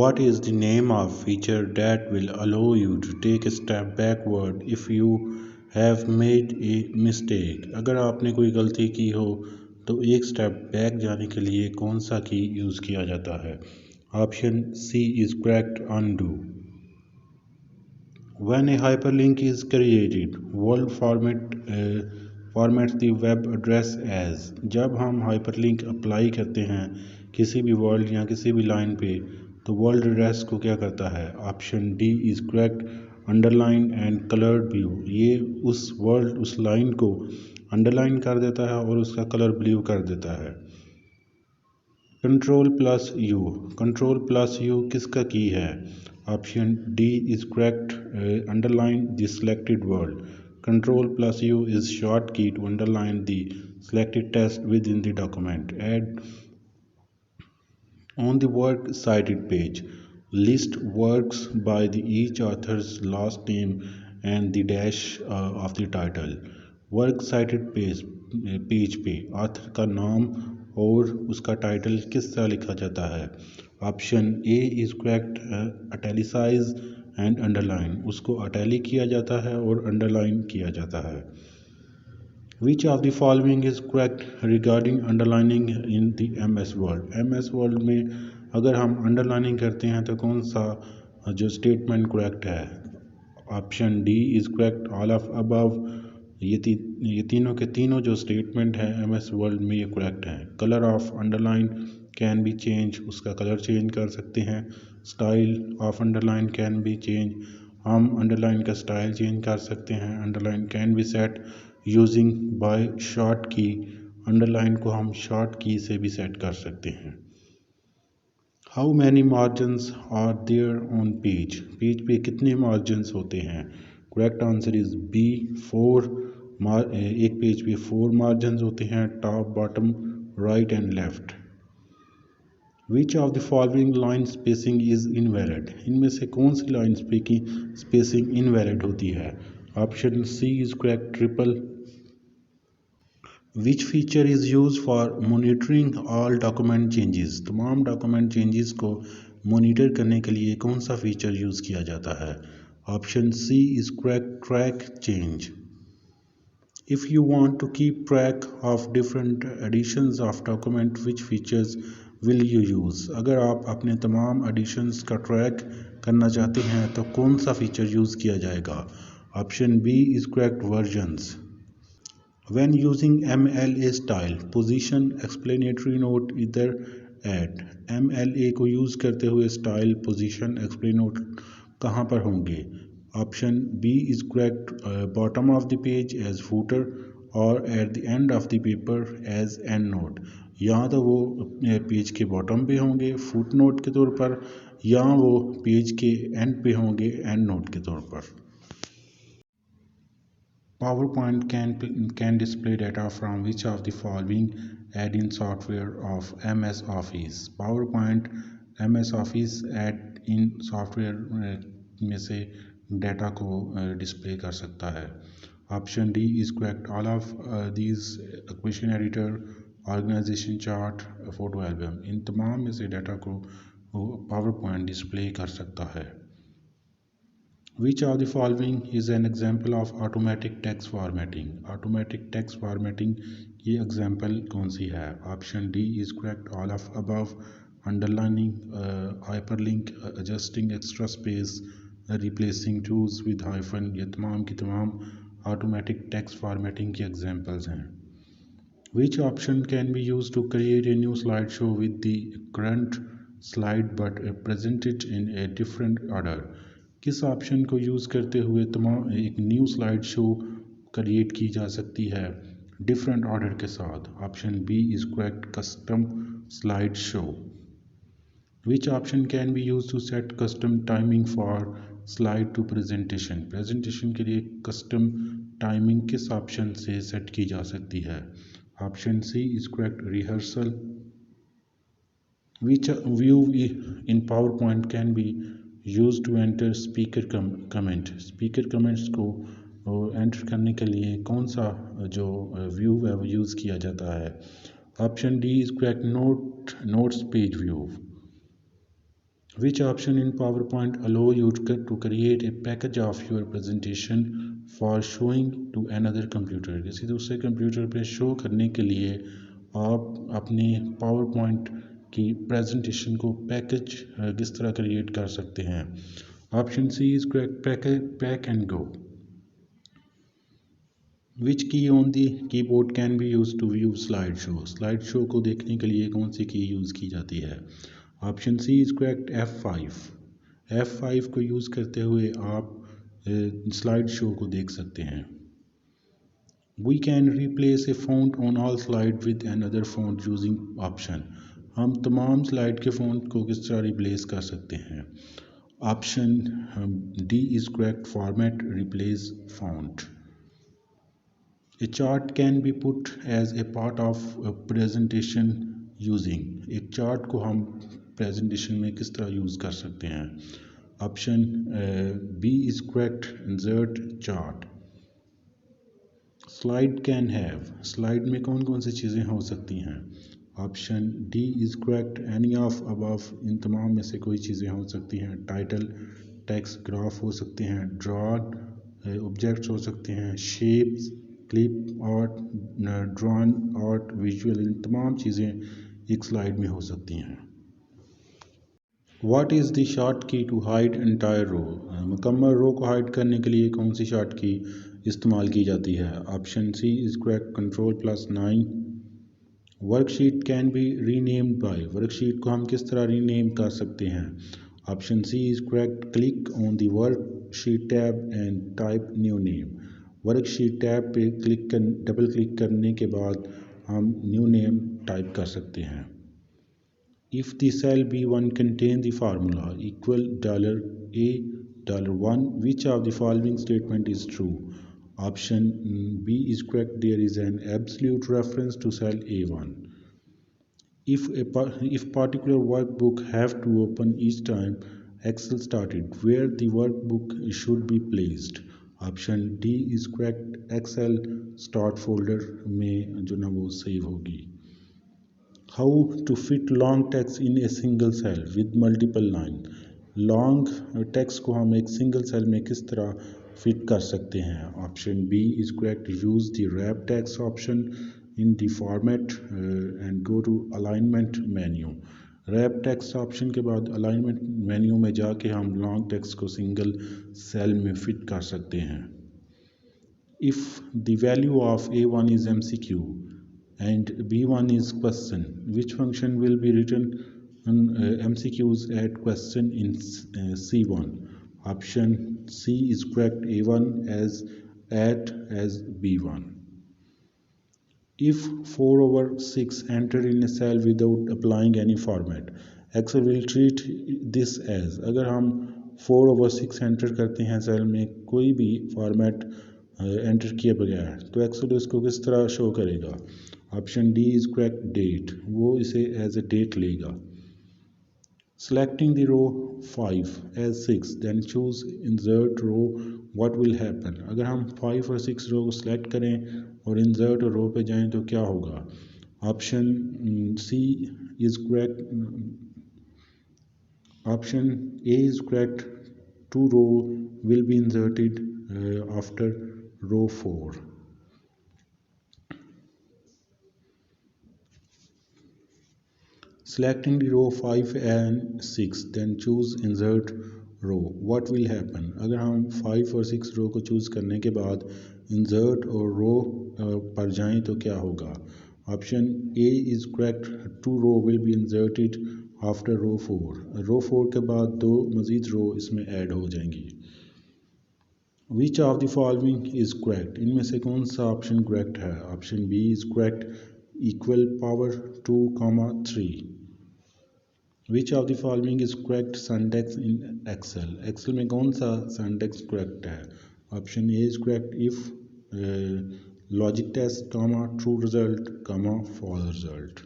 What is the name of feature that will allow you to take a step backward if you have made a mistake? अगर आपने कोई गलती की हो तो एक स्टेप बैक जाने के लिए कौन सा की यूज़ किया जाता है? Option C is correct, undo. When a hyperlink is created, world formats the web address as. जब हम hyperlink अप्लाई करते हैं किसी भी वर्ल्ड या किसी भी लाइन पे तो वर्ल्ड एड्रेस को क्या करता है? Option D is correct, underline and coloured blue. ये उस लाइन को अंडरलाइन कर देता है और उसका कलर ब्लू कर देता है. कंट्रोल प्लस यू किसका की है? Option D is correct, underline the selected word. Control plus U is short key to underline the selected text within the document. Add on the works cited page, list works by the each author's last name and the dash of the title. Work cited page पे author का नाम और उसका title किस तरह लिखा जाता है? Option A is correct, italicise and underline. उसको अटैलिक किया जाता है और अंडरलाइन किया जाता है. Which of the following is correct regarding underlining in the MS Word? MS Word में अगर हम अंडरलाइनिंग करते हैं तो कौन सा जो स्टेटमेंट करेक्ट है? Option D is correct, all of above. ये तीनों के तीनों जो स्टेटमेंट है MS Word में ये करेक्ट हैं. Colour of underline can be change, उसका कलर चेंज कर सकते हैं. Style of underline can be change, हम अंडरलाइन का स्टाइल चेंज कर सकते हैं. Underline can be set using by short की, अंडरलाइन को हम शॉर्ट की से भी सेट कर सकते हैं. How many margins are there on page? Page पे कितने मार्जिन्स होते हैं? Correct answer is B, 4. एक पेज पे 4 मार्जिन्स होते हैं, top, bottom, right and left. Which of the following line spacing is invalid? इनमें से कौन सी लाइन की स्पेसिंग इनवैलिड होती है? Option C is correct, triple. Which feature is use for monitoring all document changes? तमाम डॉक्यूमेंट चेंजेस को monitor करने के लिए कौन सा फीचर यूज़ किया जाता है? Option C is correct, track change. If you want to keep track of different editions of document, which features will you use? अगर आप अपने तमाम एडिशंस का ट्रैक करना चाहते हैं तो कौन सा फीचर यूज़ किया जाएगा? Option B is correct, versions. When using MLA style, position explanatory note either at. MLA को यूज़ करते हुए स्टाइल, पोजीशन, एक्सप्लेन नोट कहाँ पर होंगे? Option B is correct, bottom of the page as footer और at the end of the paper as endnote. या तो वो पेज के बॉटम पे होंगे फुट नोट के तौर पर, या वो पेज के एंड पे होंगे एंड नोट के तौर पर. PowerPoint can display data from which of the following add-in software of MS Office? PowerPoint MS Office add-in software में से डाटा को डिस्प्ले कर सकता है. Option D is correct, all of these: equation editor, organisation chart, photo album. इन तमाम में से डाटा को PowerPoint डिस्प्ले कर सकता है. Which of the following is an example of automatic text formatting? Automatic text formatting की एग्जाम्पल कौन सी है? Option D is correct, all of above. Underlining, hyperlink, adjusting extra space, replacing tools with hyphen. ये तमाम की तमाम automatic text formatting की examples हैं. Which option can be used to create a new slideshow with the current slide but present it in a different order? किस option को use करते हुए तमाम एक न्यू स्लाइड शो क्रिएट की जा सकती है डिफरेंट ऑर्डर के साथ? Option B is correct, custom slide show. Which option can be use to set custom timing for slide to presentation? Presentation के लिए कस्टम टाइमिंग किस ऑप्शन से सेट की जा सकती है? Option C is correct, rehearsal. Which view in PowerPoint can be use to enter speaker comment? Speaker comments को enter करने के लिए कौन सा जो व्यू है वो यूज़ किया जाता है? Option D is correct, notes page view. Which option in PowerPoint allow you to create a package of your presentation for showing to another computer? किसी दूसरे कंप्यूटर पे शो करने के लिए आप अपने PowerPoint की प्रेजेंटेशन को पैकेज किस तरह क्रिएट कर सकते हैं? Option C is pack and go. Which key on the keyboard can be used to view slideshow? Slideshow को देखने के लिए कौन सी की यूज़ की जाती है? Option C is correct F5. F5 को यूज़ करते हुए आप स्लाइड शो को देख सकते हैं. We can replace a font on all slide with another font using option. हम तमाम स्लाइड के फॉन्ट को किस तरह रिप्लेस कर सकते हैं? Option D is correct format replace font. A chart can be put as a part of a presentation using. एक चार्ट को हम प्रेजेंटेशन में किस तरह यूज़ कर सकते हैं? Option B is correct insert chart. Slide can have. Slide में कौन कौन सी चीज़ें हो सकती हैं? Option D is correct any of above. इन तमाम में से कोई चीज़ें हो सकती हैं. टाइटल, टेक्स्ट, ग्राफ हो सकते हैं. ड्रॉन ऑब्जेक्ट्स हो सकते हैं. Shapes, clip art, drawn art, visual, इन तमाम चीज़ें एक स्लाइड में हो सकती हैं. What is the short key to hide entire row? मुकम्मल रो को हाइड करने के लिए कौन सी शॉर्ट की इस्तेमाल की जाती है? Option C is correct Ctrl+9. Worksheet can be renamed by. Worksheet को हम किस तरह रीनेम कर सकते हैं? Option C is correct click on the worksheet tab and type new name. Worksheet tab पे डबल क्लिक करने के बाद हम न्यू नेम टाइप कर सकते हैं. If the cell B1 contain the formula equal $A $1, which of the following statement is true? Option B is correct. There is an absolute reference to cell A1. If particular workbook have to open each time Excel started, where the workbook should be placed? Option D is correct. Excel start folder में जो ना वो save होगी. How to fit long text in a single cell with multiple line. Long text को हम एक single cell में किस तरह फिट कर सकते हैं? Option B is correct. Use the wrap text option in the format and go to alignment menu. Wrap text option के बाद अलाइनमेंट मेन्यू में जाके हम लॉन्ग टेक्स्ट को सिंगल सेल में फिट कर सकते हैं. If the value of A1 is MCQ and B1 is question, which function will be written MCQs at question in C1? Option C is correct. A1 as B1. If 4/6 enter in a cell without applying any format, Excel will treat this as. अगर हम 4/6 enter करते हैं cell में कोई भी format enter किए बगैर, तो एक्सेल इसको किस तरह शो करेगा? Option D is correct. Date. वो इसे एज ए डेट लेगा. Selecting the row 5 as 6, then choose insert row. What will happen? अगर हम 5 और 6 रो को सिलेक्ट करें और insert रो पे जाएं तो क्या होगा? Option C is correct. Option A is correct. 2 row will be inserted after row 4. Selecting the row 5 and 6, then choose insert row. What will happen? अगर हम 5 और 6 रो को चूज़ करने के बाद insert और रो पर जाएं तो क्या होगा? Option A is correct. 2 row will be inserted after row 4. रो 4 के बाद 2 मज़ीद रो इसमें ऐड हो जाएंगी. Which of the following is correct? इनमें से कौन सा ऑप्शन करेक्ट है? Option B is correct. Equal power 2, 3. Which of the following is correct syntax in Excel? Excel में कौन सा syntax correct है? Option A is correct. If logic test, true result, false result.